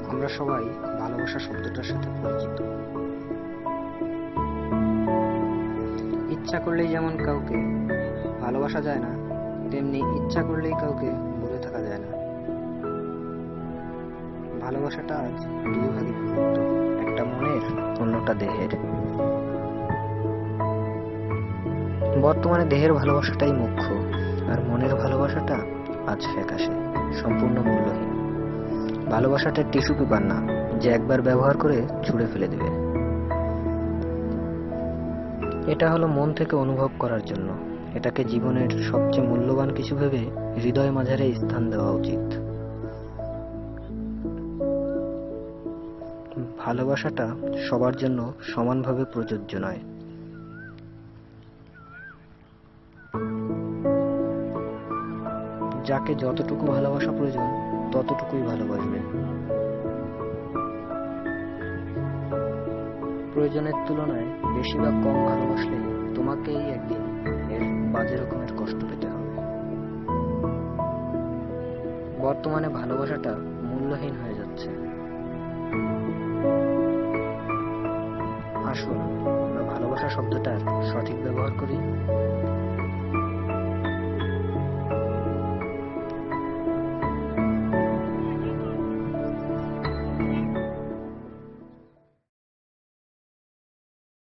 আমরা সবাই ভালোবাসা শব্দটার সাথে পরিচিত। ইচ্ছা করলেই যেমন কাউকে ভালোবাসা যায় না, তেমনি ইচ্ছা করলেই কাউকে দূরে থাকা যায় না। ভালোবাসাটা আজ দুই ভাগে বিভক্ত, একটা মনের, অন্যটা দেহের। বর্তমানে দেহের ভালোবাসাটাই মুখ্য, আর মনের ভালোবাসাটা আজ ফ্যাকাশে, সম্পূর্ণ মূল্যহীন। ভালোবাসাটা টিস্যু পেপার না, যে একবার ব্যবহার করে ছুঁড়ে ফেলে দেবে। এটা হলো মন থেকে অনুভব করার জন্য। এটাকে জীবনের সবচেয়ে মূল্যবান কিছু ভেবে হৃদয় মাঝারে স্থান দেওয়া উচিত। ভালোবাসাটা সবার জন্য সমানভাবে প্রযোজ্য নয়। যাকে যতটুকু ভালোবাসা প্রয়োজন ততটুকুই ভালোবাসবে। প্রয়োজনের তুলনায় বেশি বা কম ভালোবাসলে তোমাকেই একদিন এর বাজে রকমের কষ্ট পেতে হবে। বর্তমানে ভালোবাসাটা মূল্যহীন হয়ে যাচ্ছে। আসুন আমরা ভালোবাসা শব্দটার সঠিক ব্যবহার করি।